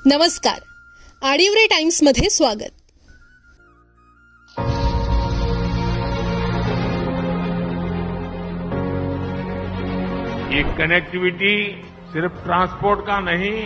नमस्कार, आडिवरे टाइम्स मध्ये स्वागत। ये कनेक्टिविटी सिर्फ ट्रांसपोर्ट का नहीं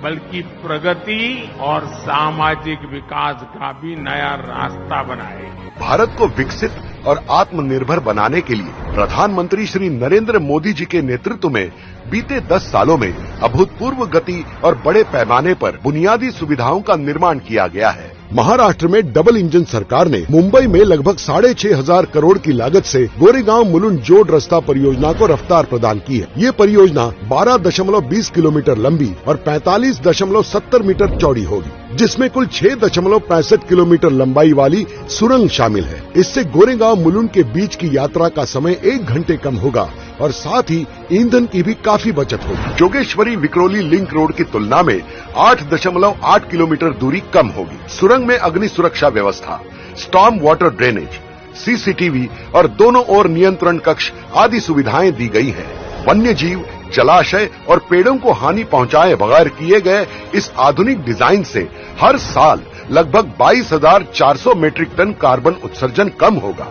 बल्कि प्रगति और सामाजिक विकास का भी नया रास्ता बनाएगी। भारत को विकसित और आत्मनिर्भर बनाने के लिए प्रधानमंत्री श्री नरेंद्र मोदी जी के नेतृत्व में बीते 10 सालों में अभूतपूर्व गति और बड़े पैमाने पर बुनियादी सुविधाओं का निर्माण किया गया है। महाराष्ट्र में डबल इंजन सरकार ने मुंबई में लगभग 6,500 करोड़ की लागत से गोरेगांव मुलुंड जोड़ रास्ता परियोजना को रफ्तार प्रदान की है। ये परियोजना 12.20 किलोमीटर लंबी और 45.70 मीटर चौड़ी होगी, जिसमें कुल 6.65 किलोमीटर लंबाई वाली सुरंग शामिल है। इससे गोरेगांव मुलुंड के बीच की यात्रा का समय 1 घंटे कम होगा और साथ ही ईंधन की भी काफी बचत होगी। जोगेश्वरी विक्रोली लिंक रोड की तुलना में 8.8 किलोमीटर दूरी कम होगी। सुरंग में अग्नि सुरक्षा व्यवस्था, स्टॉर्म वाटर ड्रेनेज, सीसीटीवी और दोनों ओर नियंत्रण कक्ष आदि सुविधाएं दी गई हैं। वन्य जीव, जलाशय और पेड़ों को हानि पहुंचाए बगैर किए गए इस आधुनिक डिजाइन से हर साल लगभग 22,400 मीट्रिक टन कार्बन उत्सर्जन कम होगा।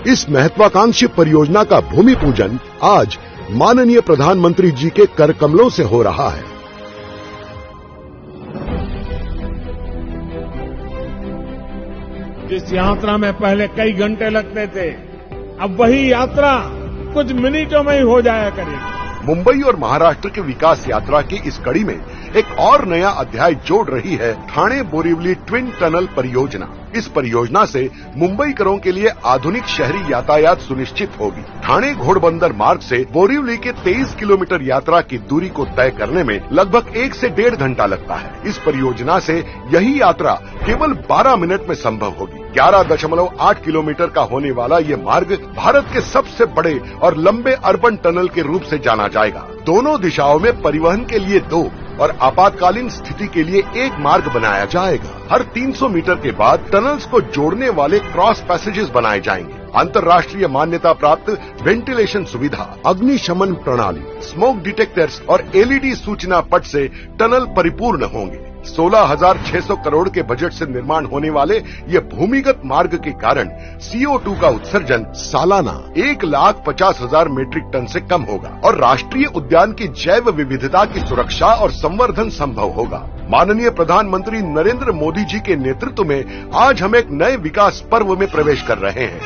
इस महत्वाकांक्षी परियोजना का भूमि पूजन आज माननीय प्रधानमंत्री जी के कर कमलों से हो रहा है। जिस यात्रा में पहले कई घंटे लगते थे, अब वही यात्रा कुछ मिनटों में ही हो जाया करेगी। मुंबई और महाराष्ट्र के विकास यात्रा की इस कड़ी में एक और नया अध्याय जोड़ रही है ठाणे बोरीवली ट्विन टनल परियोजना। इस परियोजना से मुंबईकरों के लिए आधुनिक शहरी यातायात सुनिश्चित होगी। ठाणे घोड़बंदर मार्ग से बोरीवली के 23 किलोमीटर यात्रा की दूरी को तय करने में लगभग 1 से 1.5 घंटा लगता है। इस परियोजना से यही यात्रा केवल 12 मिनट में संभव होगी। 11.8 किलोमीटर का होने वाला ये मार्ग भारत के सबसे बड़े और लंबे अर्बन टनल के रूप से जाना जाएगा। दोनों दिशाओं में परिवहन के लिए 2 और आपातकालीन स्थिति के लिए 1 मार्ग बनाया जाएगा। हर 300 मीटर के बाद टनल्स को जोड़ने वाले क्रॉस पैसेजेस बनाए जाएंगे। अंतर्राष्ट्रीय मान्यता प्राप्त वेंटिलेशन सुविधा, अग्निशमन प्रणाली, स्मोक डिटेक्टर्स और एलईडी सूचना पट से टनल परिपूर्ण होंगे। 16,600 करोड़ के बजट से निर्माण होने वाले ये भूमिगत मार्ग के कारण CO2 का उत्सर्जन सालाना 1,50,000 मीट्रिक टन से कम होगा और राष्ट्रीय उद्यान की जैव विविधता की सुरक्षा और संवर्धन संभव होगा। माननीय प्रधानमंत्री नरेंद्र मोदी जी के नेतृत्व में आज हम एक नए विकास पर्व में प्रवेश कर रहे हैं।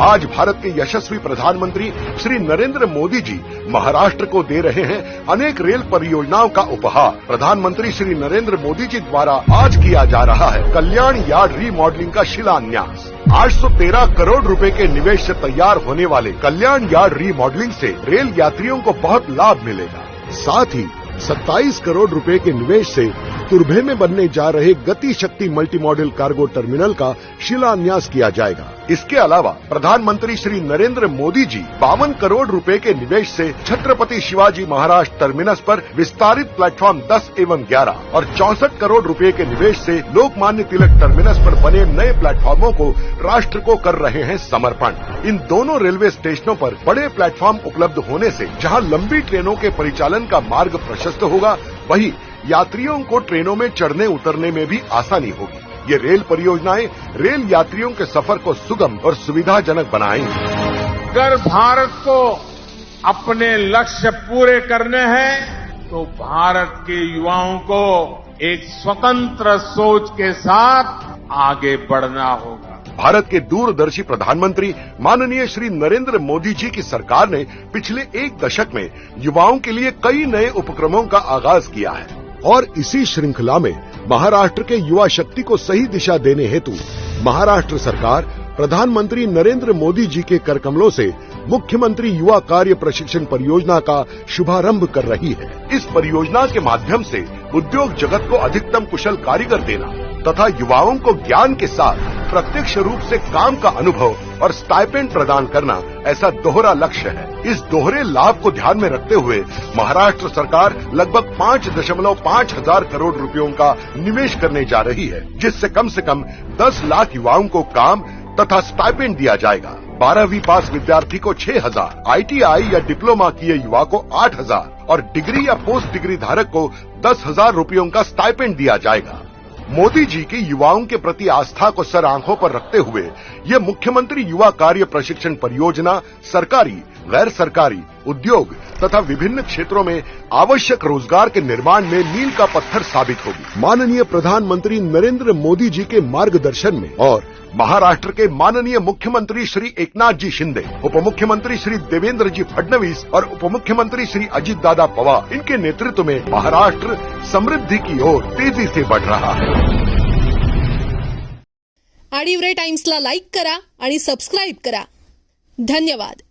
आज भारत के यशस्वी प्रधानमंत्री श्री नरेंद्र मोदी जी महाराष्ट्र को दे रहे हैं अनेक रेल परियोजनाओं का उपहार। प्रधानमंत्री श्री नरेंद्र मोदी जी द्वारा आज किया जा रहा है कल्याण यार्ड रीमॉडलिंग का शिलान्यास। 813 करोड़ रुपए के निवेश से तैयार होने वाले कल्याण यार्ड रीमॉडलिंग से रेल यात्रियों को बहुत लाभ मिलेगा। साथ ही 27 करोड़ रुपए के निवेश से तुर्भे में बनने जा रहे गति शक्ति मल्टी मॉडल कार्गो टर्मिनल का शिलान्यास किया जाएगा। इसके अलावा प्रधानमंत्री श्री नरेंद्र मोदी जी 52 करोड़ रुपए के निवेश से छत्रपति शिवाजी महाराज टर्मिनस पर विस्तारित प्लेटफॉर्म 10 एवं 11 और 64 करोड़ रुपए के निवेश से लोकमान्य तिलक टर्मिनस पर बने नए प्लेटफॉर्मों को राष्ट्र को कर रहे हैं समर्पण। इन दोनों रेलवे स्टेशनों पर बड़े प्लेटफॉर्म उपलब्ध होने से जहां लंबी ट्रेनों के परिचालन का मार्ग प्रशस्त होगा, वहीं यात्रियों को ट्रेनों में चढ़ने उतरने में भी आसानी होगी। ये रेल परियोजनाएं रेल यात्रियों के सफर को सुगम और सुविधाजनक बनाएंगी। अगर भारत को अपने लक्ष्य पूरे करने हैं तो भारत के युवाओं को एक स्वतंत्र सोच के साथ आगे बढ़ना होगा। भारत के दूरदर्शी प्रधानमंत्री माननीय श्री नरेंद्र मोदी जी की सरकार ने पिछले 1 दशक में युवाओं के लिए कई नए उपक्रमों का आगाज किया है और इसी श्रृंखला में महाराष्ट्र के युवा शक्ति को सही दिशा देने हेतु महाराष्ट्र सरकार प्रधानमंत्री नरेंद्र मोदी जी के कर कमलों से मुख्यमंत्री युवा कार्य प्रशिक्षण परियोजना का शुभारंभ कर रही है। इस परियोजना के माध्यम से उद्योग जगत को अधिकतम कुशल कारीगर देना तथा युवाओं को ज्ञान के साथ प्रत्यक्ष रूप से काम का अनुभव और स्टाइपेंड प्रदान करना ऐसा दोहरा लक्ष्य है। इस दोहरे लाभ को ध्यान में रखते हुए महाराष्ट्र सरकार लगभग 5.5 हजार करोड़ रुपयों का निवेश करने जा रही है, जिससे कम से कम 10 लाख युवाओं को काम तथा स्टाइपेंड दिया जाएगा। 12वीं पास विद्यार्थी को 6,000, ITI या डिप्लोमा किए युवा को 8,000 और डिग्री या पोस्ट डिग्री धारक को 10,000 रुपयों का स्टाइपेंड दिया जाएगा। मोदी जी की युवाओं के प्रति आस्था को सर आंखों पर रखते हुए ये मुख्यमंत्री युवा कार्य प्रशिक्षण परियोजना सरकारी, गैर सरकारी, उद्योग तथा विभिन्न क्षेत्रों में आवश्यक रोजगार के निर्माण में मील का पत्थर साबित होगी। माननीय प्रधानमंत्री नरेंद्र मोदी जी के मार्गदर्शन में और महाराष्ट्र के माननीय मुख्यमंत्री श्री एकनाथ जी शिंदे, उप मुख्यमंत्री श्री देवेंद्र जी फडणवीस और उप मुख्यमंत्री श्री अजित दादा पवार इनके नेतृत्व में महाराष्ट्र समृद्धि की ओर तेजी से बढ़ रहा है। आडिवरे टाइम्सला लाईक करा आणि सबस्क्राईब करा. धन्यवाद.